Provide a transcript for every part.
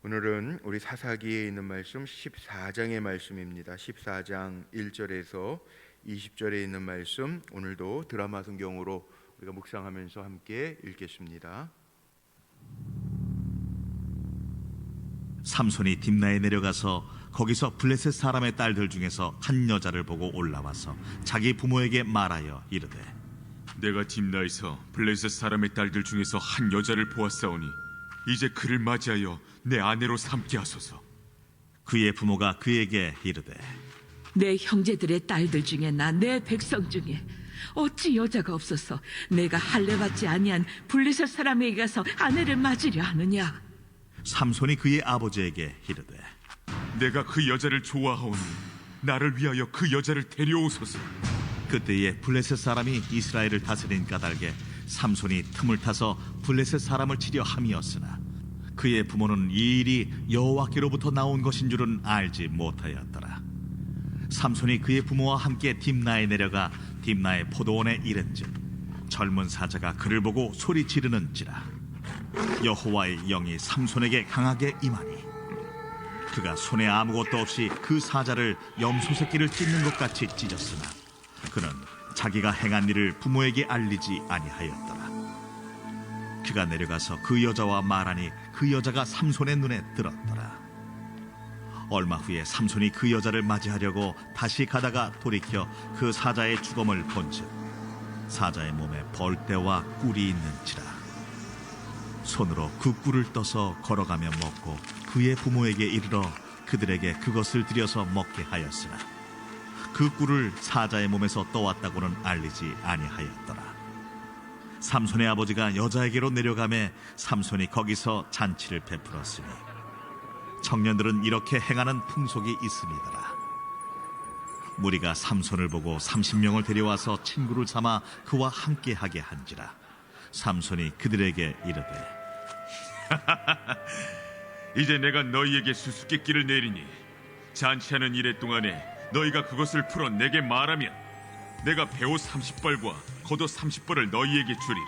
오늘은 우리 사사기에 있는 말씀 14장의 말씀입니다. 14장 1절에서 20절에 있는 말씀, 오늘도 드라마 성경으로 우리가 묵상하면서 함께 읽겠습니다. 삼손이 딥나에 내려가서 거기서 블레셋 사람의 딸들 중에서 한 여자를 보고 올라와서 자기 부모에게 말하여 이르되, 내가 딥나에서 블레셋 사람의 딸들 중에서 한 여자를 보았사오니 이제 그를 맞이하여 내 아내로 삼게 하소서. 그의 부모가 그에게 이르되, 내 형제들의 딸들 중에나 내 백성 중에 어찌 여자가 없어서 내가 할례받지 아니한 블레셋 사람에게 가서 아내를 맞으려 하느냐? 삼손이 그의 아버지에게 이르되, 내가 그 여자를 좋아하오니 나를 위하여 그 여자를 데려오소서. 그때에 블레셋 사람이 이스라엘을 다스린 까닭에 삼손이 틈을 타서 블레셋 사람을 치려 함이었으나 그의 부모는 이 일이 여호와께로부터 나온 것인 줄은 알지 못하였더라. 삼손이 그의 부모와 함께 딥나에 내려가 딥나의 포도원에 이른즉 젊은 사자가 그를 보고 소리 지르는지라. 여호와의 영이 삼손에게 강하게 임하니 그가 손에 아무것도 없이 그 사자를 염소 새끼를 찢는 것 같이 찢었으나 그는 자기가 행한 일을 부모에게 알리지 아니하였더라. 그가 내려가서 그 여자와 말하니 그 여자가 삼손의 눈에 들었더라. 얼마 후에 삼손이 그 여자를 맞이하려고 다시 가다가 돌이켜 그 사자의 주검을 본즉 사자의 몸에 벌떼와 꿀이 있는지라. 손으로 그 꿀을 떠서 걸어가며 먹고 그의 부모에게 이르러 그들에게 그것을 들여서 먹게 하였으나 그 꿀을 사자의 몸에서 떠왔다고는 알리지 아니하였더라. 삼손의 아버지가 여자에게로 내려가매 삼손이 거기서 잔치를 베풀었으니 청년들은 이렇게 행하는 풍속이 있음이더라. 무리가 삼손을 보고 30명을 데려와서 친구를 삼아 그와 함께하게 한지라. 삼손이 그들에게 이르되, 이제 내가 너희에게 수수께끼를 내리니 잔치하는 이래 동안에 너희가 그것을 풀어 내게 말하면 내가 배옷 30벌과 겉옷 30벌을 너희에게 주리라.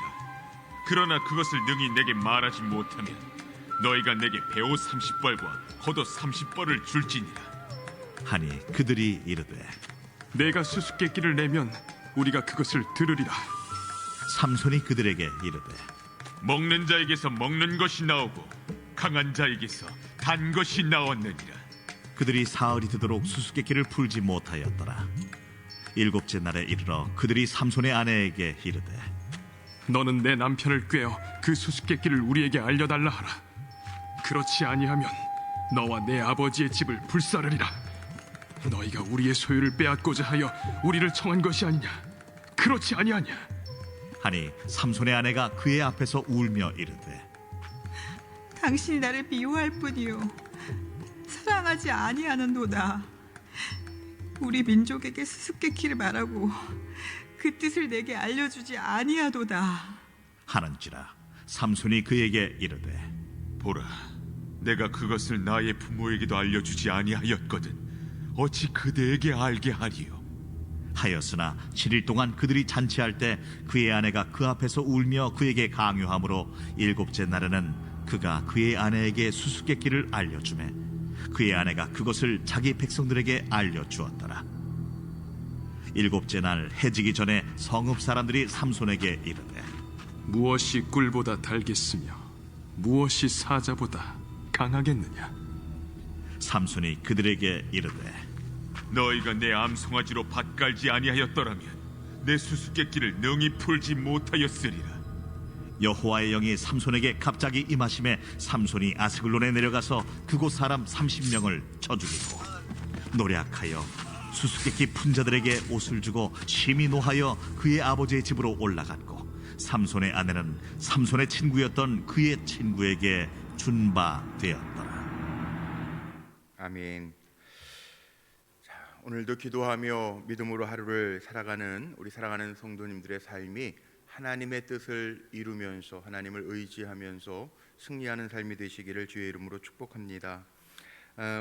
그러나 그것을 능히 내게 말하지 못하면 너희가 내게 배옷 30벌과 겉옷 30벌을 줄지니라. 하니 그들이 이르되, 내가 수수께끼를 내면 우리가 그것을 들으리라. 삼손이 그들에게 이르되, 먹는 자에게서 먹는 것이 나오고 강한 자에게서 단 것이 나왔느니라. 그들이 사흘이 되도록 수수께끼를 풀지 못하였더라. 일곱째 날에 이르러 그들이 삼손의 아내에게 이르되, 너는 내 남편을 꾀어 그 수수께끼를 우리에게 알려달라 하라. 그렇지 아니하면 너와 내 아버지의 집을 불사르리라. 너희가 우리의 소유를 빼앗고자 하여 우리를 청한 것이 아니냐? 그렇지 아니하냐? 하니 삼손의 아내가 그의 앞에서 울며 이르되, 당신이 나를 미워할 뿐이요 사랑하지 아니하는도다. 우리 민족에게 수수께끼를 말하고 그 뜻을 내게 알려주지 아니하도다 하는지라. 삼손이 그에게 이르되, 보라, 내가 그것을 나의 부모에게도 알려주지 아니하였거든 어찌 그대에게 알게 하리요? 하였으나 7일 동안 그들이 잔치할 때 그의 아내가 그 앞에서 울며 그에게 강요하므로 일곱째 날에는 그가 그의 아내에게 수수께끼를 알려주매 그의 아내가 그것을 자기 백성들에게 알려주었더라. 일곱째 날 해지기 전에 성읍 사람들이 삼손에게 이르되, 무엇이 꿀보다 달겠으며 무엇이 사자보다 강하겠느냐? 삼손이 그들에게 이르되, 너희가 내 암송아지로 밭갈지 아니하였더라면 내 수수께끼를 능히 풀지 못하였으리라. 여호와의 영이 삼손에게 갑자기 임하심에 삼손이 아스글론에 내려가서 그곳 사람 30명을 쳐 죽이고 노략하여 수수께끼 푼 자들에게 옷을 주고 심히 노하여 그의 아버지의 집으로 올라갔고 삼손의 아내는 삼손의 친구였던 그의 친구에게 준 바 되었더라. 아멘. 자, 오늘도 기도하며 믿음으로 하루를 살아가는 우리 사랑하는 성도님들의 삶이 하나님의 뜻을 이루면서 하나님을 의지하면서 승리하는 삶이 되시기를 주의 이름으로 축복합니다.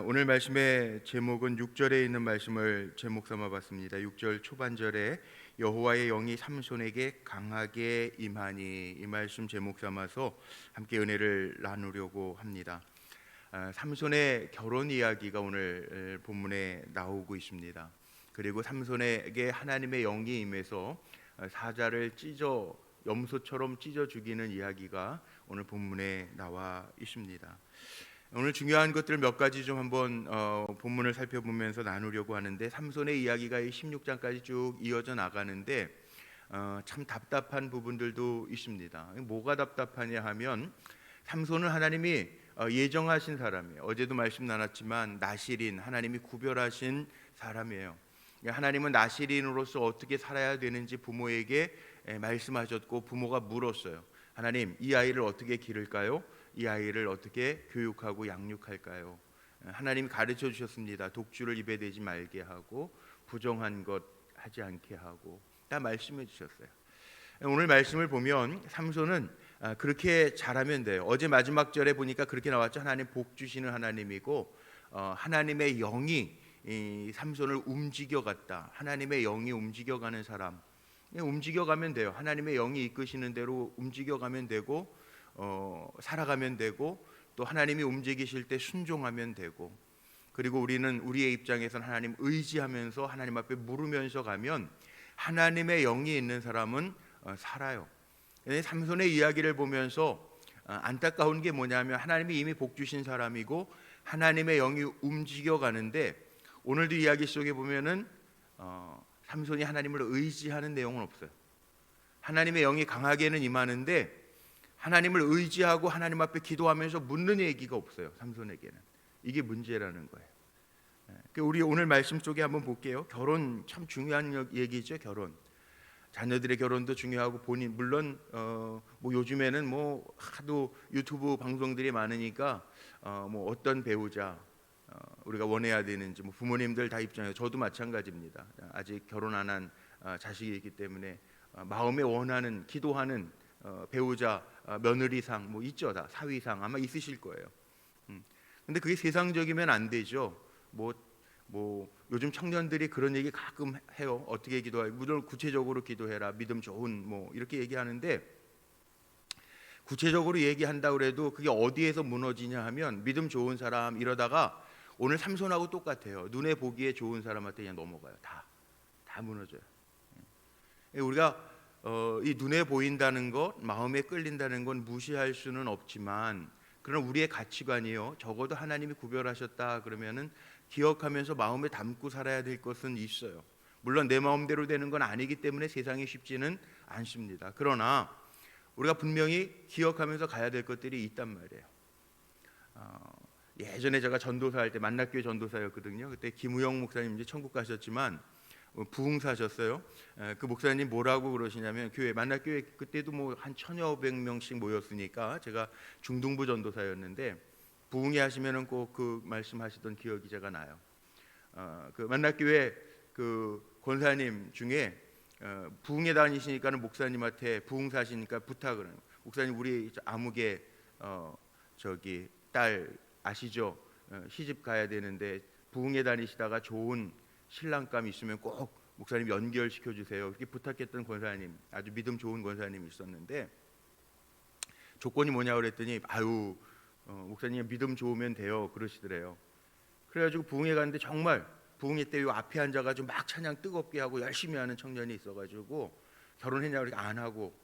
오늘 말씀의 제목은 6절에 있는 말씀을 제목 삼아 봤습니다. 6절 초반절에 여호와의 영이 삼손에게 강하게 임하니, 이 말씀 제목 삼아서 함께 은혜를 나누려고 합니다. 삼손의 결혼 이야기가 오늘 본문에 나오고 있습니다. 그리고 삼손에게 하나님의 영이 임해서 사자를 찢어 염소처럼 찢어 죽이는 이야기가 오늘 본문에 나와 있습니다. 오늘 중요한 것들 몇 가지 좀 한번 본문을 살펴보면서 나누려고 하는데, 삼손의 이야기가 16장까지 쭉 이어져 나가는데 참 답답한 부분들도 있습니다. 뭐가 답답하냐 하면, 삼손은 하나님이 예정하신 사람이에요. 어제도 말씀 나눴지만 나실인, 하나님이 구별하신 사람이에요. 하나님은 나실인으로서 어떻게 살아야 되는지 부모에게 말씀하셨고, 부모가 물었어요. 하나님, 이 아이를 어떻게 기를까요? 이 아이를 어떻게 교육하고 양육할까요? 하나님이 가르쳐 주셨습니다. 독주를 입에 대지 말게 하고 부정한 것 하지 않게 하고 다 말씀해 주셨어요. 오늘 말씀을 보면 삼손은 그렇게 잘하면 돼요. 어제 마지막 절에 보니까 그렇게 나왔죠. 하나님 복 주시는 하나님이고 하나님의 영이 이 삼손을 움직여갔다. 하나님의 영이 움직여가는 사람, 움직여가면 돼요. 하나님의 영이 이끄시는 대로 움직여가면 되고 살아가면 되고, 또 하나님이 움직이실 때 순종하면 되고, 그리고 우리는 우리의 입장에서는 하나님 의지하면서 하나님 앞에 물으면서 가면 하나님의 영이 있는 사람은 살아요. 삼손의 이야기를 보면서 안타까운 게 뭐냐면, 하나님이 이미 복 주신 사람이고 하나님의 영이 움직여가는데, 오늘도 이야기 속에 보면은 삼손이 하나님을 의지하는 내용은 없어요. 하나님의 영이 강하게는 임하는데 하나님을 의지하고 하나님 앞에 기도하면서 묻는 얘기가 없어요. 삼손에게는. 이게 문제라는 거예요. 우리 오늘 말씀 속에 한번 볼게요. 결혼 참 중요한 얘기죠. 결혼. 자녀들의 결혼도 중요하고, 본인 물론 뭐 요즘에는 뭐 하도 유튜브 방송들이 많으니까 뭐 어떤 배우자 우리가 원해야 되는지, 뭐 부모님들 다 입장에서, 저도 마찬가지입니다. 아직 결혼 안 한 자식이 있기 때문에 마음에 원하는, 기도하는 배우자, 며느리상 뭐 있죠. 다 사위상 아마 있으실 거예요. 근데 그게 세상적이면 안 되죠. 뭐 요즘 청년들이 그런 얘기 가끔 해요. 어떻게 기도하고, 물론 구체적으로 기도해라, 믿음 좋은 뭐 이렇게 얘기하는데, 구체적으로 얘기한다 그래도 그게 어디에서 무너지냐 하면, 믿음 좋은 사람 이러다가 오늘 삼손하고 똑같아요. 눈에 보기에 좋은 사람한테 그냥 넘어가요. 다 무너져요. 우리가 이 눈에 보인다는 것, 마음에 끌린다는 건 무시할 수는 없지만, 그러나 우리의 가치관이요, 적어도 하나님이 구별하셨다 그러면은 기억하면서 마음에 담고 살아야 될 것은 있어요. 물론 내 마음대로 되는 건 아니기 때문에 세상이 쉽지는 않습니다. 그러나 우리가 분명히 기억하면서 가야 될 것들이 있단 말이에요. 예전에 제가 전도사 할 때 만락교회 전도사였거든요. 그때 김우영 목사님 이제 천국 가셨지만 부흥사셨어요. 그 목사님 뭐라고 그러시냐면, 교회 만락교회 그때도 뭐 한 1,500명씩 모였으니까 제가 중등부 전도사였는데, 부흥회 하시면은 꼭 그 말씀하시던 기억이 제가 나요. 그 만락교회 그 권사님 중에 부흥회 다니시니까는 목사님한테, 부흥사시니까 부탁을 해요. 목사님, 우리 아무개 저기 딸 아시죠? 시집 가야 되는데 부흥회 다니시다가 좋은 신랑감 있으면 꼭 목사님 연결시켜 주세요. 이렇게 부탁했던 권사님, 아주 믿음 좋은 권사님이 있었는데, 조건이 뭐냐 그랬더니 목사님 믿음 좋으면 돼요 그러시더래요. 그래가지고 부흥회 갔는데, 정말 부흥회 때 요 앞에 앉아가지고 막 찬양 뜨겁게 하고 열심히 하는 청년이 있어가지고, 결혼했냐 그러니까 안 하고,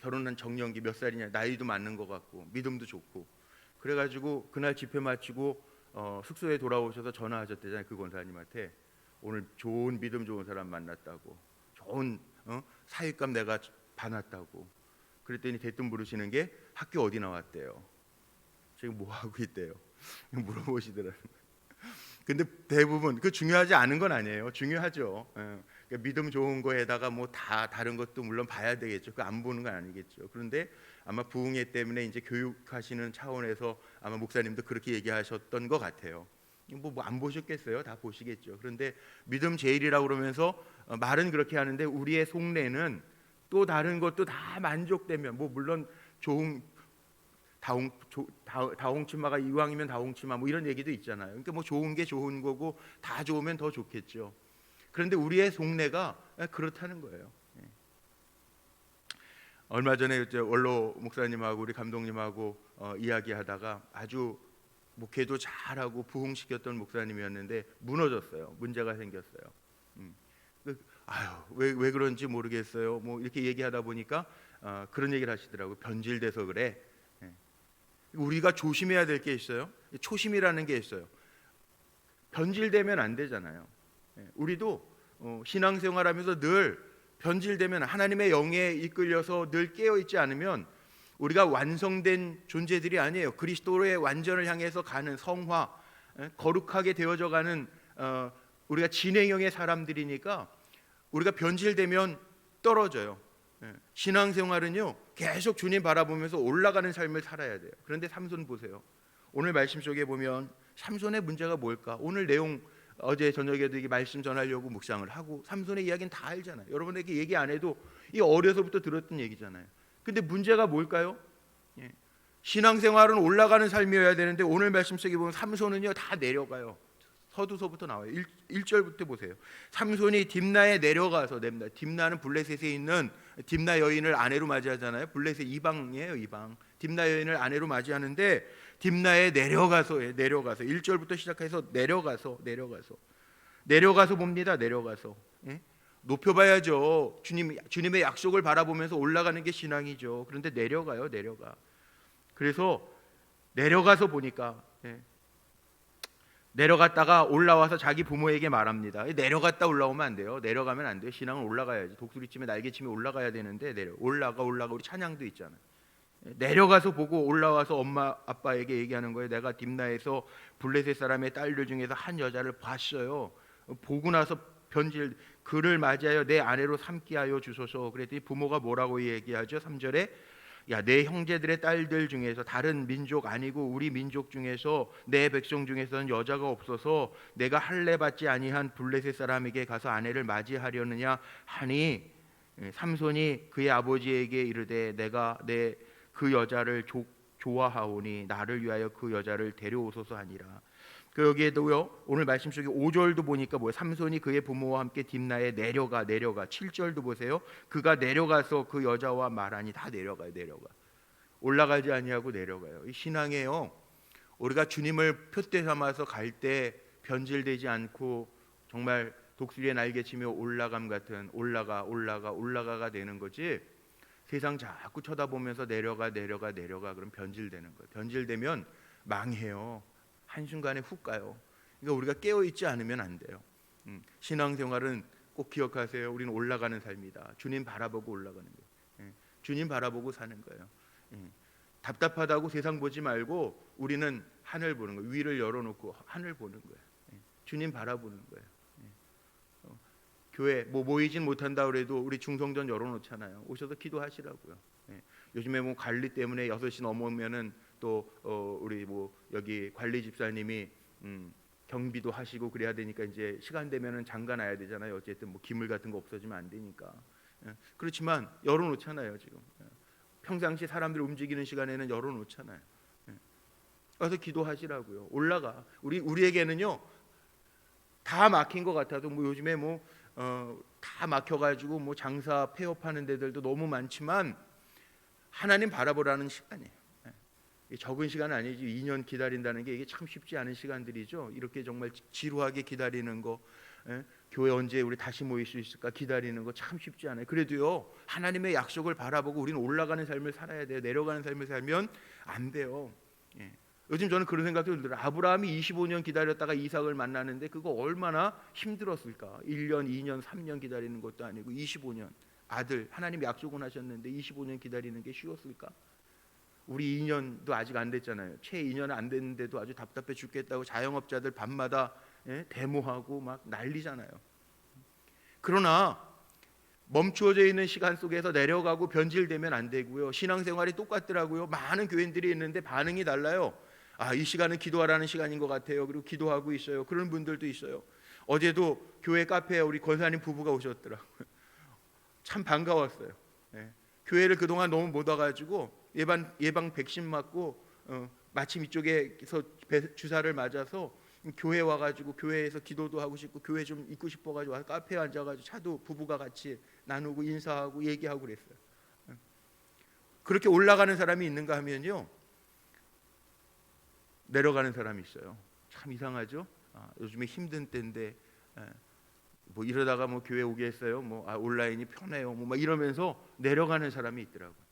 결혼한 정년기 몇 살이냐, 나이도 맞는 것 같고 믿음도 좋고, 그래가지고 그날 집회 마치고 숙소에 돌아오셔서 전화하셨대잖아요. 그 권사님한테 오늘 좋은 믿음 좋은 사람 만났다고, 좋은 사윗감 내가 봐놨다고. 그랬더니 대뜸 부르시는 게 학교 어디 나왔대요. 지금 뭐 하고 있대요. 물어보시더라고요. 근데 대부분 그 중요하지 않은 건 아니에요. 중요하죠. 그러니까 믿음 좋은 거에다가 뭐 다 다른 것도 물론 봐야 되겠죠. 그 안 보는 건 아니겠죠. 그런데 아마 부흥회 때문에 이제 교육하시는 차원에서 아마 목사님도 그렇게 얘기하셨던 것 같아요. 뭐 안 보셨겠어요? 다 보시겠죠. 그런데 믿음 제일이라고 그러면서 말은 그렇게 하는데, 우리의 속내는 또 다른 것도 다 만족되면, 뭐 물론 좋은 다홍치마가 이왕이면 다홍치마 뭐 이런 얘기도 있잖아요. 그러니까 뭐 좋은 게 좋은 거고 다 좋으면 더 좋겠죠. 그런데 우리의 속내가 그렇다는 거예요. 얼마 전에 원로 목사님하고 우리 감독님하고 이야기하다가 아주 목회도 잘하고 부흥시켰던 목사님이었는데 무너졌어요. 문제가 생겼어요. 아유, 왜 그런지 모르겠어요. 뭐 이렇게 얘기하다 보니까 그런 얘기를 하시더라고요. 변질돼서 그래. 우리가 조심해야 될 게 있어요. 초심이라는 게 있어요. 변질되면 안 되잖아요. 우리도 신앙생활하면서 늘 변질되면, 하나님의 영에 이끌려서 늘 깨어있지 않으면 우리가 완성된 존재들이 아니에요. 그리스도의 완전을 향해서 가는 성화, 거룩하게 되어져 가는 우리가 진행형의 사람들이니까 우리가 변질되면 떨어져요. 신앙생활은요, 계속 주님 바라보면서 올라가는 삶을 살아야 돼요. 그런데 삼손 보세요. 오늘 말씀 속에 보면 삼손의 문제가 뭘까? 오늘 내용 어제 저녁에도 이게 말씀 전하려고 묵상을 하고 삼손의 이야기는 다 알잖아요. 여러분에게 얘기 안 해도 이 어려서부터 들었던 얘기잖아요. 근데 문제가 뭘까요? 신앙생활은 올라가는 삶이어야 되는데 오늘 말씀 속에 보면 삼손은요 다 내려가요. 서두서부터 나와요. 1절부터 보세요. 삼손이 딥나에 내려가서, 딥나는 블레셋에 있는 딥나 여인을 아내로 맞이하잖아요. 블레셋 이방이에요, 이방. 딥나 여인을 아내로 맞이하는데 딥나에 내려가서 1절부터 시작해서 내려가서 봅니다. 내려가서 높여봐야죠. 주님의 약속을 바라보면서 올라가는 게 신앙이죠. 그런데 내려가. 그래서 내려가서 보니까 내려갔다가 올라와서 자기 부모에게 말합니다. 내려갔다 올라오면 안 돼요. 내려가면 안 돼요. 신앙은 올라가야지. 독수리쯤에 날개침에 올라가야 되는데 올라가 우리 찬양도 있잖아요. 내려가서 보고 올라와서 엄마 아빠에게 얘기하는 거예요. 내가 딥나에서 블레셋 사람의 딸들 중에서 한 여자를 봤어요. 보고 나서 그를 맞이하여 내 아내로 삼게 하여 주소서. 그랬더니 부모가 뭐라고 얘기하죠? 3절에 야, 내 형제들의 딸들 중에서 다른 민족 아니고 우리 민족 중에서 내 백성 중에서는 여자가 없어서 내가 할례 받지 아니한 블레셋 사람에게 가서 아내를 맞이하려느냐 하니 삼손이 그의 아버지에게 이르되 내가 그 여자를 좋아하오니 나를 위하여 그 여자를 데려오소서 하니라. 그 여기에도요 오늘 말씀 속에 5절도 보니까 뭐예요? 삼손이 그의 부모와 함께 딥나에 내려가 7절도 보세요. 그가 내려가서 그 여자와 말하니 다 내려가 올라가지 아니하고 내려가요. 이 신앙에요 우리가 주님을 표대 삼아서 갈 때 변질되지 않고 정말 독수리의 날개치며 올라감 같은 올라가가 되는 거지. 세상 자꾸 쳐다보면서 내려가 그럼 변질되는 거예요. 변질되면 망해요. 한순간에 훅 가요. 그러니까 우리가 깨어있지 않으면 안 돼요. 신앙생활은 꼭 기억하세요. 우리는 올라가는 삶이다. 주님 바라보고 올라가는 거예요. 주님 바라보고 사는 거예요. 답답하다고 세상 보지 말고 우리는 하늘 보는 거예요. 위를 열어놓고 하늘 보는 거예요. 주님 바라보는 거예요. 교회 모이진 못한다 그래도 우리 중성전 열어놓잖아요. 오셔서 기도하시라고요. 요즘에 관리 때문에 6시 넘으면은 또 우리 여기 관리 집사님이 경비도 하시고 그래야 되니까 이제 시간 되면은 잠가 놔야 되잖아요. 어쨌든 기물 같은 거 없어지면 안 되니까. 그렇지만 열어놓잖아요. 지금 평상시 사람들 움직이는 시간에는 열어놓잖아요. 와서 기도하시라고요. 올라가. 우리에게는요 다 막힌 것 같아도 요즘에 다 막혀가지고 장사 폐업하는 데들도 너무 많지만 하나님 바라보라는 시간이에요. 적은 시간 아니지. 2년 기다린다는 게 이게 참 쉽지 않은 시간들이죠. 이렇게 정말 지루하게 기다리는 거, 교회 언제 우리 다시 모일 수 있을까 기다리는 거 참 쉽지 않아요. 그래도요 하나님의 약속을 바라보고 우리는 올라가는 삶을 살아야 돼요. 내려가는 삶을 살면 안 돼요. 요즘 저는 그런 생각도 들어요. 아브라함이 25년 기다렸다가 이삭을 만나는데 그거 얼마나 힘들었을까. 1년, 2년, 3년 기다리는 것도 아니고 25년 아들 하나님 약속은 하셨는데 25년 기다리는 게 쉬웠을까? 우리 2년도 아직 안 됐잖아요. 채 2년 안 됐는데도 아주 답답해 죽겠다고 자영업자들 밤마다 데모하고 막 난리잖아요. 그러나 멈추어져 있는 시간 속에서 내려가고 변질되면 안 되고요. 신앙생활이 똑같더라고요. 많은 교인들이 있는데 반응이 달라요. 이 시간은 기도하라는 시간인 것 같아요. 그리고 기도하고 있어요. 그런 분들도 있어요. 어제도 교회 카페에 우리 권사님 부부가 오셨더라고요. 참 반가웠어요. 교회를 그동안 너무 못 와가지고 예방 백신 맞고 마침 이쪽에서 주사를 맞아서 교회 와가지고 교회에서 기도도 하고 싶고 교회 좀 있고 싶어가지고 와서 카페에 앉아가지고 차도 부부가 같이 나누고 인사하고 얘기하고 그랬어요. 그렇게 올라가는 사람이 있는가 하면요 내려가는 사람이 있어요. 참 이상하죠? 요즘에 힘든 때인데 뭐 이러다가 뭐 교회 오겠어요? 온라인이 편해요. 막 이러면서 내려가는 사람이 있더라고요.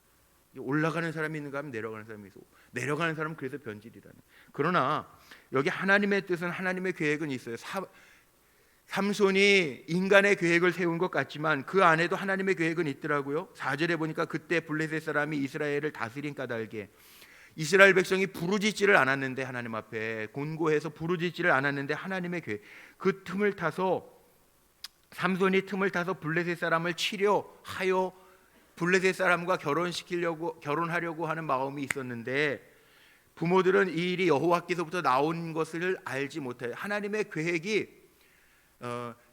올라가는 사람이 있는가 하면 내려가는 사람이 있고, 내려가는 사람은 그래서 변질이라는. 그러나 여기 하나님의 뜻은, 하나님의 계획은 있어요. 삼손이 인간의 계획을 세운 것 같지만 그 안에도 하나님의 계획은 있더라고요. 4절에 보니까 그때 블레셋 사람이 이스라엘을 다스린 까닭에, 이스라엘 백성이 부르짖지를 않았는데, 하나님 앞에 곤고해서 부르짖지를 않았는데 하나님의 계획, 그 틈을 타서 삼손이 틈을 타서 블레셋 사람을 치려 하여 블레셋 사람과 결혼하려고 하는 마음이 있었는데, 부모들은 이 일이 여호와께서부터 나온 것을 알지 못해요. 하나님의 계획이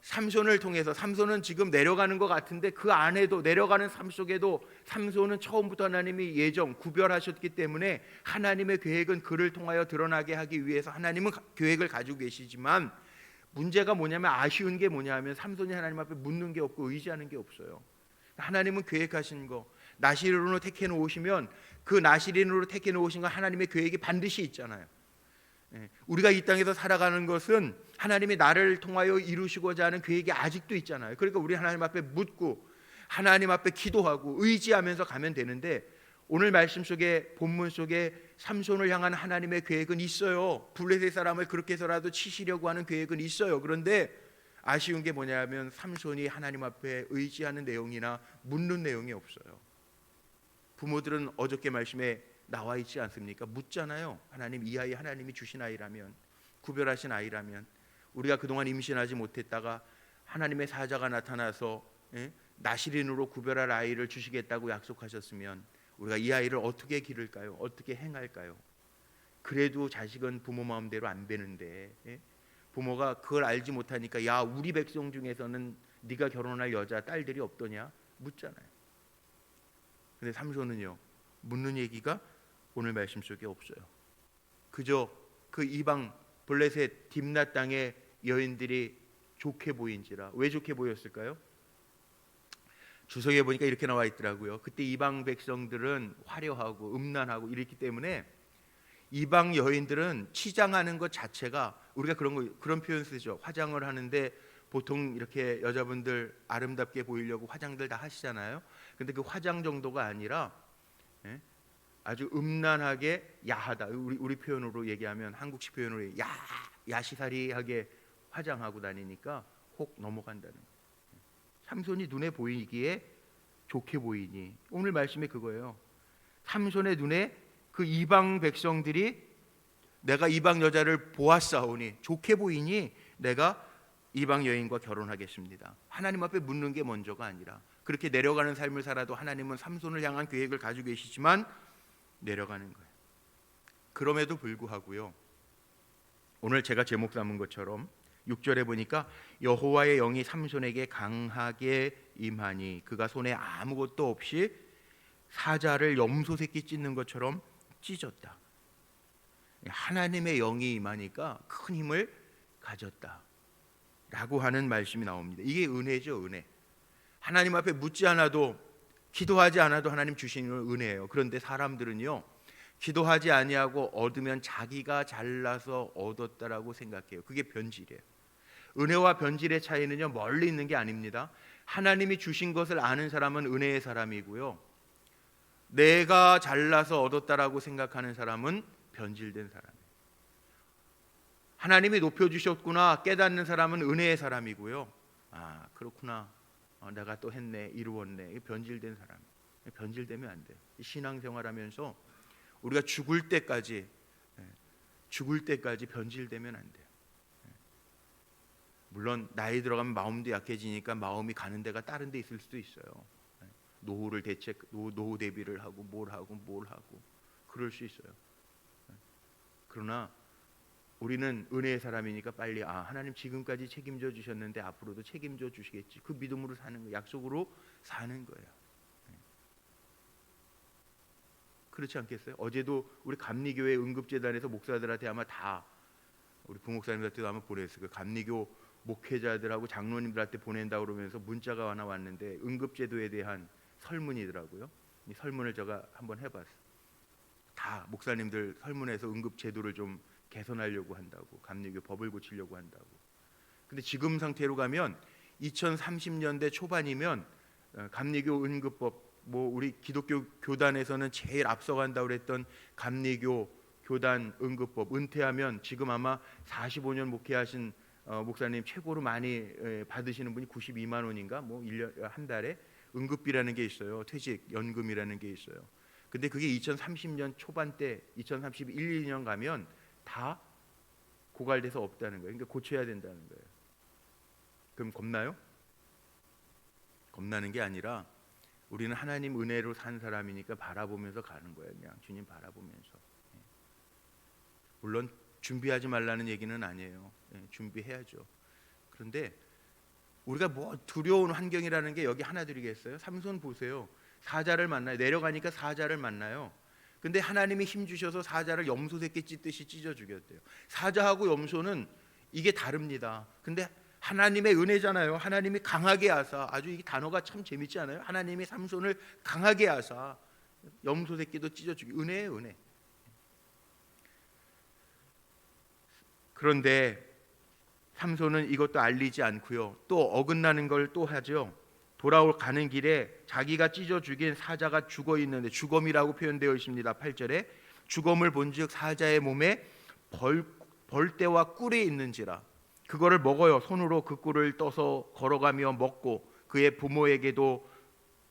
삼손을 통해서, 삼손은 지금 내려가는 것 같은데 그 안에도, 내려가는 삶 속에도 삼손은 처음부터 하나님이 구별하셨기 때문에 하나님의 계획은 그를 통하여 드러나게 하기 위해서 하나님은 계획을 가지고 계시지만, 문제가 뭐냐면, 아쉬운 게 뭐냐면 삼손이 하나님 앞에 묻는 게 없고 의지하는 게 없어요. 하나님은 계획하신 거, 나시린으로 택해 놓으시면 그 나시린으로 택해 놓으신 거 하나님의 계획이 반드시 있잖아요. 우리가 이 땅에서 살아가는 것은 하나님이 나를 통하여 이루시고자 하는 계획이 아직도 있잖아요. 그러니까 우리 하나님 앞에 묻고 하나님 앞에 기도하고 의지하면서 가면 되는데, 오늘 말씀 속에, 본문 속에 삼손을 향한 하나님의 계획은 있어요. 블레셋 사람을 그렇게 해서라도 치시려고 하는 계획은 있어요. 그런데 아쉬운 게 뭐냐면 삼손이 하나님 앞에 의지하는 내용이나 묻는 내용이 없어요. 부모들은 어저께 말씀에 나와 있지 않습니까? 묻잖아요. 하나님, 이 아이 하나님이 주신 아이라면, 구별하신 아이라면, 우리가 그동안 임신하지 못했다가 하나님의 사자가 나타나서 나시린으로 구별할 아이를 주시겠다고 약속하셨으면 우리가 이 아이를 어떻게 기를까요? 어떻게 행할까요? 그래도 자식은 부모 마음대로 안 되는데, 부모가 그걸 알지 못하니까, 야, 우리 백성 중에서는 네가 결혼할 여자 딸들이 없더냐? 묻잖아요. 근데 삼손은요, 묻는 얘기가 오늘 말씀 속에 없어요. 그저 그 이방 블레셋 딥낫 땅의 여인들이 좋게 보인지라. 왜 좋게 보였을까요? 주석에 보니까 이렇게 나와 있더라고요. 그때 이방 백성들은 화려하고 음란하고 이랬기 때문에 이방 여인들은 치장하는 것 자체가, 우리가 그런 표현 쓰죠. 화장을 하는데 보통 이렇게 여자분들 아름답게 보이려고 화장들 다 하시잖아요. 근데 그 화장 정도가 아니라 아주 음란하게 야하다. 우리 표현으로 얘기하면, 한국식 표현으로 야시사리하게 화장하고 다니니까 혹 넘어간다는 거예요. 삼손이 눈에 보이기에 좋게 보이니, 오늘 말씀이 그거예요. 삼손의 눈에 그 이방 백성들이 내가 이방 여자를 보았사오니, 좋게 보이니 내가 이방 여인과 결혼하겠습니다. 하나님 앞에 묻는 게 먼저가 아니라, 그렇게 내려가는 삶을 살아도 하나님은 삼손을 향한 계획을 가지고 계시지만 내려가는 거예요. 그럼에도 불구하고요, 오늘 제가 제목 삼은 것처럼 6절에 보니까 여호와의 영이 삼손에게 강하게 임하니 그가 손에 아무것도 없이 사자를 염소 새끼 찢는 것처럼 찢었다. 하나님의 영이 임하니까 큰 힘을 가졌다 라고 하는 말씀이 나옵니다. 이게 은혜죠, 은혜. 하나님 앞에 묻지 않아도, 기도하지 않아도 하나님 주시는 은혜예요. 그런데 사람들은요, 기도하지 아니하고 얻으면 자기가 잘나서 얻었다라고 생각해요. 그게 변질이에요. 은혜와 변질의 차이는요, 멀리 있는 게 아닙니다. 하나님이 주신 것을 아는 사람은 은혜의 사람이고요, 내가 잘나서 얻었다라고 생각하는 사람은 변질된 사람이에요. 하나님이 높여주셨구나 깨닫는 사람은 은혜의 사람이고요, 아 그렇구나, 내가 또 했네, 이루었네, 변질된 사람. 변질되면 안 돼요. 신앙생활하면서 우리가 죽을 때까지 변질되면 안 돼요. 물론 나이 들어가면 마음도 약해지니까 마음이 가는 데가 다른 데 있을 수도 있어요. 노후 대비를 하고 뭘 하고 그럴 수 있어요. 그러나 우리는 은혜의 사람이니까 빨리, 하나님 지금까지 책임져 주셨는데 앞으로도 책임져 주시겠지, 그 믿음으로 사는 거예요. 약속으로 사는 거예요. 그렇지 않겠어요? 어제도 우리 감리교회 응급재단에서 목사들한테 아마 다, 우리 부목사님들한테도 아마 보냈을 거예요. 감리교 목회자들하고 장로님들한테 보낸다고 그러면서 문자가 하나 왔는데 응급제도에 대한 설문이더라고요. 이 설문을 제가 한번 해봤어요. 다 목사님들 설문에서 응급제도를 좀 개선하려고 한다고, 감리교 법을 고치려고 한다고. 근데 지금 상태로 가면 2030년대 초반이면 감리교 은급법, 뭐 우리 기독교 교단에서는 제일 앞서간다고 그랬던 감리교 교단 은급법 은퇴하면 지금 아마 45년 목회하신 목사님 최고로 많이 받으시는 분이 92만 원인가 뭐 1년 한 달에 응급비라는 게 있어요. 퇴직 연금이라는 게 있어요. 근데 그게 2030년 초반 때 2031, 2년 가면 다 고갈돼서 없다는 거예요. 그러니까 고쳐야 된다는 거예요. 그럼 겁나요? 겁나는 게 아니라 우리는 하나님 은혜로 산 사람이니까 바라보면서 가는 거예요. 그냥 주님 바라보면서. 물론 준비하지 말라는 얘기는 아니에요. 준비해야죠. 그런데 우리가 뭐 두려운 환경이라는 게 여기 하나 드리겠어요? 삼손 보세요. 사자를 만나요. 내려가니까 사자를 만나요. 근데 하나님이 힘 주셔서 사자를 염소 새끼 찢듯이 찢어 죽였대요. 사자하고 염소는 이게 다릅니다. 근데 하나님의 은혜잖아요. 하나님이 강하게 하사, 아주 이 단어가 참 재밌지 않아요? 하나님이 삼손을 강하게 하사 염소 새끼도 찢어 죽이. 은혜예요, 은혜. 그런데 삼손은 이것도 알리지 않고요. 또 어긋나는 걸 또 하죠. 돌아가는 길에 자기가 찢어 죽인 사자가 죽어 있는데, 죽음이라고 표현되어 있습니다. 8절에 죽음을 본즉 사자의 몸에 벌떼와 꿀이 있는지라. 그거를 먹어요. 손으로 그 꿀을 떠서 걸어가며 먹고 그의 부모에게도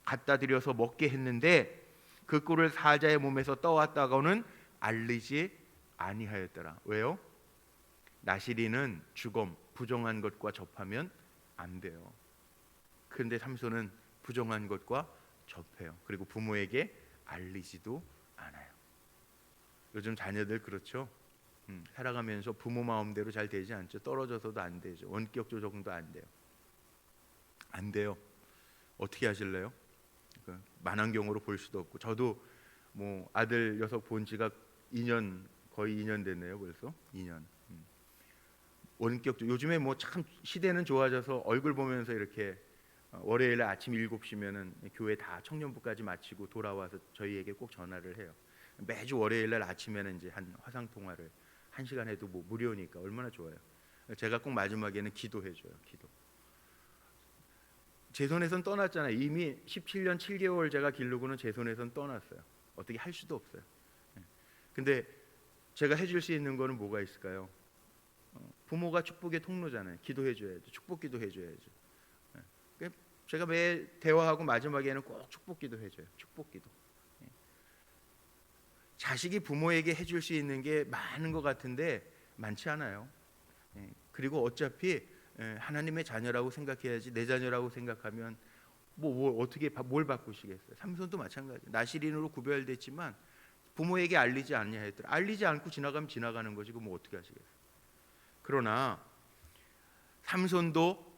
갖다 드려서 먹게 했는데 그 꿀을 사자의 몸에서 떠왔다고는 알리지 아니하였더라. 왜요? 나시리는 죽음, 부정한 것과 접하면 안 돼요. 그런데 삼손은 부정한 것과 접해요. 그리고 부모에게 알리지도 않아요. 요즘 자녀들 그렇죠? 살아가면서 부모 마음대로 잘 되지 않죠. 떨어져서도 안 되죠. 원격 조정도 안 돼요. 안 돼요. 어떻게 하실래요? 만환경으로 볼 수도 없고. 저도 뭐 아들 녀석 본 지가 2년, 거의 2년 됐네요. 벌써 2년. 원격 요즘에 뭐 참 시대는 좋아져서 얼굴 보면서 이렇게 월요일 아침 7시면은 교회 다 청년부까지 마치고 돌아와서 저희에게 꼭 전화를 해요. 매주 월요일 날 아침에는 이제 한 화상 통화를 1시간 해도 뭐 무료니까 얼마나 좋아요. 제가 꼭 마지막에는 기도해줘요. 기도. 제 손에선 떠났잖아요. 이미 17년 7개월 제가 기르고는 제 손에선 떠났어요. 어떻게 할 수도 없어요. 근데 제가 해줄 수 있는 거는 뭐가 있을까요? 부모가 축복의 통로잖아요. 기도해줘야죠. 축복기도 해줘야죠. 제가 매 대화하고 마지막에는 꼭 축복기도 해줘요. 축복기도. 자식이 부모에게 해줄 수 있는 게 많은 것 같은데 많지 않아요. 그리고 어차피 하나님의 자녀라고 생각해야지, 내 자녀라고 생각하면 어떻게 뭘 바꾸시겠어요? 삼손도 마찬가지. 나시린으로 구별됐지만 부모에게 알리지 않냐했더라. 알리지 않고 지나가면 지나가는 거지. 그럼 뭐 어떻게 하시겠어요? 그러나 삼손도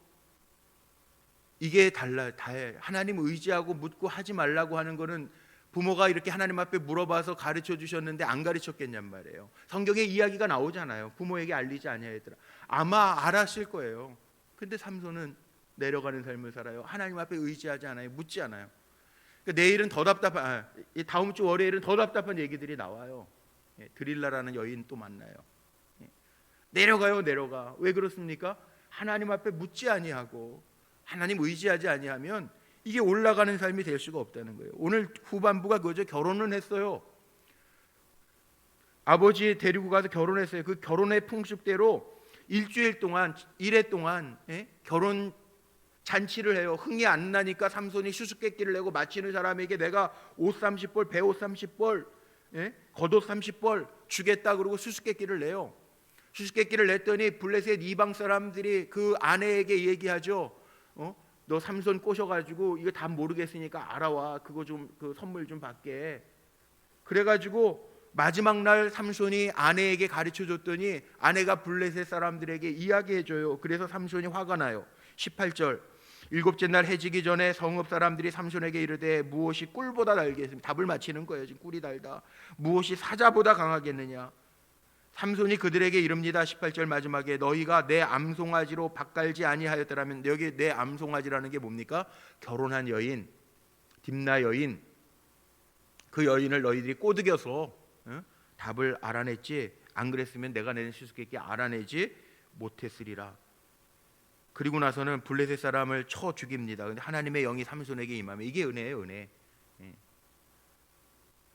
이게 다해. 하나님 의지하고 묻고 하지 말라고 하는 거는 부모가 이렇게 하나님 앞에 물어봐서 가르쳐 주셨는데 안 가르쳤겠냔 말이에요. 성경에 이야기가 나오잖아요. 부모에게 알리지 아니하였더라. 아마 알았을 거예요. 근데 삼손은 내려가는 삶을 살아요. 하나님 앞에 의지하지 않아요. 묻지 않아요. 그러니까 내일은 더 답답한, 다음 주 월요일은 더 답답한 얘기들이 나와요. 드릴라라는 여인 또 만나요. 내려가요, 내려가. 왜 그렇습니까? 하나님 앞에 묻지 아니하고 하나님 의지하지 아니하면 이게 올라가는 삶이 될 수가 없다는 거예요. 오늘 후반부가 그거죠. 결혼은 했어요. 아버지 데리고 가서 결혼했어요. 그 결혼의 풍습대로 일주일 동안, 1회 동안 결혼 잔치를 해요. 흥이 안 나니까 삼손이 수수께끼를 내고 마치는 사람에게 내가 옷 30벌, 배옷 30벌, 겉옷 30벌 주겠다 그러고 수수께끼를 내요. 수수께끼를 냈더니 블레셋 이방 사람들이 그 아내에게 얘기하죠. 너 삼손 꼬셔가지고 이거 다 모르겠으니까 알아와. 그거 좀 그 선물 좀 받게. 그래가지고 마지막 날 삼손이 아내에게 가르쳐줬더니 아내가 블레셋 사람들에게 이야기해줘요. 그래서 삼손이 화가 나요. 18절. 일곱째 날 해지기 전에 성읍 사람들이 삼손에게 이르되 무엇이 꿀보다 달겠습니까? 답을 맞히는 거예요. 지금 꿀이 달다. 무엇이 사자보다 강하겠느냐? 삼손이 그들에게 이릅니다. 18절 마지막에 너희가 내 암송아지로 밭갈지 아니하였더라면, 여기 내 암송아지라는 게 뭡니까? 결혼한 여인, 딥나 여인, 그 여인을 너희들이 꼬드겨서 답을 알아냈지 안 그랬으면 내가 낸 수수께끼 알아내지 못했으리라. 그리고 나서는 블레셋 사람을 쳐 죽입니다. 근데 하나님의 영이 삼손에게 임하면 이게 은혜예요, 은혜.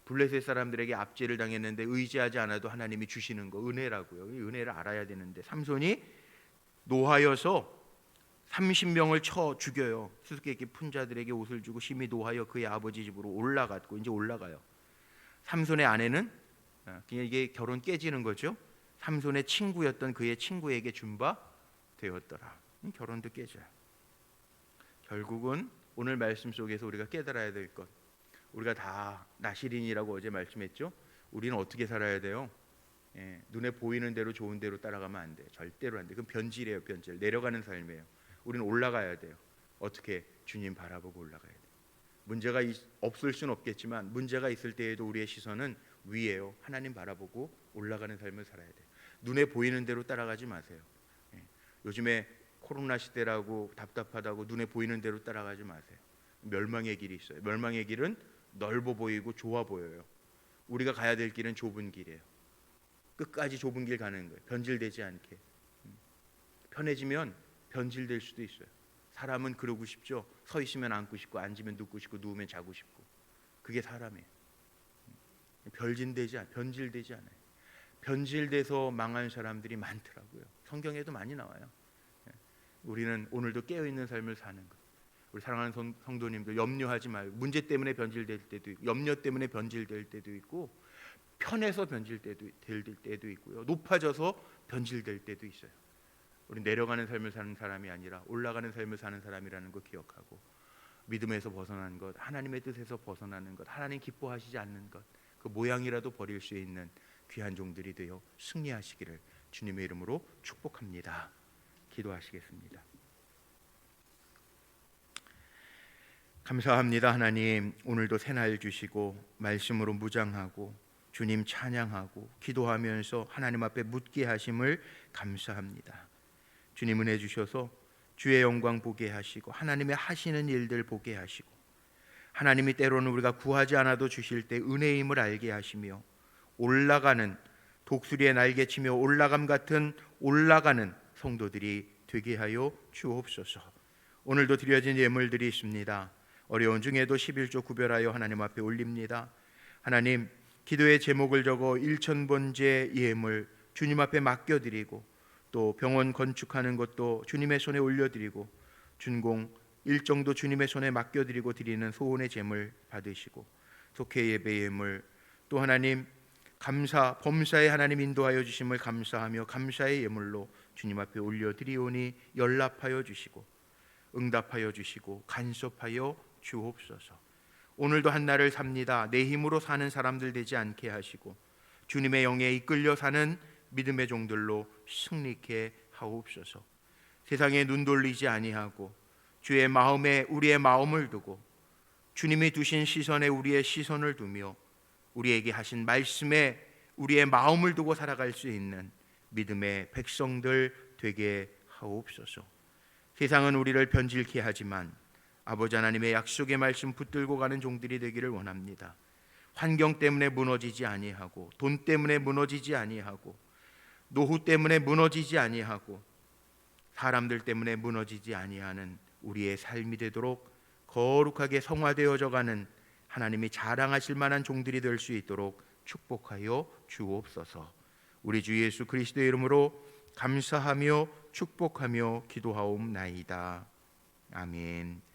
블레셋 사람들에게 압제를 당했는데 의지하지 않아도 하나님이 주시는 거 은혜라고요. 이 은혜를 알아야 되는데 삼손이 노하여서 30명을 쳐 죽여요. 수수께끼 푼 자들에게 옷을 주고 심히 노하여 그의 아버지 집으로 올라갔고 이제 올라가요. 삼손의 아내는 그냥 이게 결혼 깨지는 거죠. 삼손의 친구였던 그의 친구에게 준 바 되었더라. 결혼도 깨져요. 결국은 오늘 말씀 속에서 우리가 깨달아야 될 것, 우리가 다 나시린이라고 어제 말씀했죠. 우리는 어떻게 살아야 돼요? 눈에 보이는 대로 좋은 대로 따라가면 안 돼요. 절대로 안 돼요. 그건 변질이에요. 변질. 내려가는 삶이에요. 우리는 올라가야 돼요. 어떻게? 주님 바라보고 올라가야 돼요. 문제가 없을 수는 없겠지만 문제가 있을 때에도 우리의 시선은 위에요. 하나님 바라보고 올라가는 삶을 살아야 돼요. 눈에 보이는 대로 따라가지 마세요. 요즘에 코로나 시대라고 답답하다고 눈에 보이는 대로 따라가지 마세요. 멸망의 길이 있어요. 멸망의 길은 넓어 보이고 좋아 보여요. 우리가 가야 될 길은 좁은 길이에요. 끝까지 좁은 길 가는 거예요. 변질되지 않게. 편해지면 변질될 수도 있어요. 사람은 그러고 싶죠. 서 있으면 앉고 싶고 앉으면 눕고 싶고 누우면 자고 싶고. 그게 사람이에요. 변질되지 않아요. 변질돼서 망한 사람들이 많더라고요. 성경에도 많이 나와요. 우리는 오늘도 깨어있는 삶을 사는 것. 우리 사랑하는 성도님들 염려하지 말고 문제 때문에 변질될 때도 있고 염려 때문에 변질될 때도 있고 편해서 변질될 때도 있고요. 높아져서 변질될 때도 있어요. 우리 내려가는 삶을 사는 사람이 아니라 올라가는 삶을 사는 사람이라는 거 기억하고 믿음에서 벗어난 것, 하나님의 뜻에서 벗어나는 것, 하나님 기뻐하시지 않는 것, 그 모양이라도 버릴 수 있는 귀한 종들이 되어 승리하시기를 주님의 이름으로 축복합니다. 기도하시겠습니다. 감사합니다. 하나님, 오늘도 새날 주시고 말씀으로 무장하고 주님 찬양하고 기도하면서 하나님 앞에 묻게 하심을 감사합니다. 주님 은혜 주셔서 주의 영광 보게 하시고 하나님의 하시는 일들 보게 하시고 하나님이 때로는 우리가 구하지 않아도 주실 때 은혜임을 알게 하시며 올라가는 독수리의 날개치며 올라감 같은 올라가는 성도들이 되게 하여 주옵소서. 오늘도 드려진 예물들이 있습니다. 어려운 중에도 11조 구별하여 하나님 앞에 올립니다. 하나님, 기도의 제목을 적어 1,000번째 예물 주님 앞에 맡겨드리고 또 병원 건축하는 것도 주님의 손에 올려드리고 준공 일정도 주님의 손에 맡겨드리고 드리는 소원의 제물 받으시고 속회 예배 예물 또 하나님 감사 범사에 하나님 인도하여 주심을 감사하며 감사의 예물로 주님 앞에 올려드리오니 연락하여 주시고 응답하여 주시고 간섭하여 주옵소서. 오늘도 한날을 삽니다. 내 힘으로 사는 사람들 되지 않게 하시고 주님의 영에 이끌려 사는 믿음의 종들로 승리케 하옵소서. 세상에 눈 돌리지 아니하고 주의 마음에 우리의 마음을 두고 주님이 두신 시선에 우리의 시선을 두며 우리에게 하신 말씀에 우리의 마음을 두고 살아갈 수 있는 믿음의 백성들 되게 하옵소서. 세상은 우리를 변질케 하지만 아버지 하나님의 약속의 말씀 붙들고 가는 종들이 되기를 원합니다. 환경 때문에 무너지지 아니하고 돈 때문에 무너지지 아니하고 노후 때문에 무너지지 아니하고 사람들 때문에 무너지지 아니하는 우리의 삶이 되도록 거룩하게 성화되어져 가는 하나님이 자랑하실 만한 종들이 될 수 있도록 축복하여 주옵소서. 우리 주 예수 그리스도의 이름으로 감사하며 축복하며 기도하옵나이다. 아멘.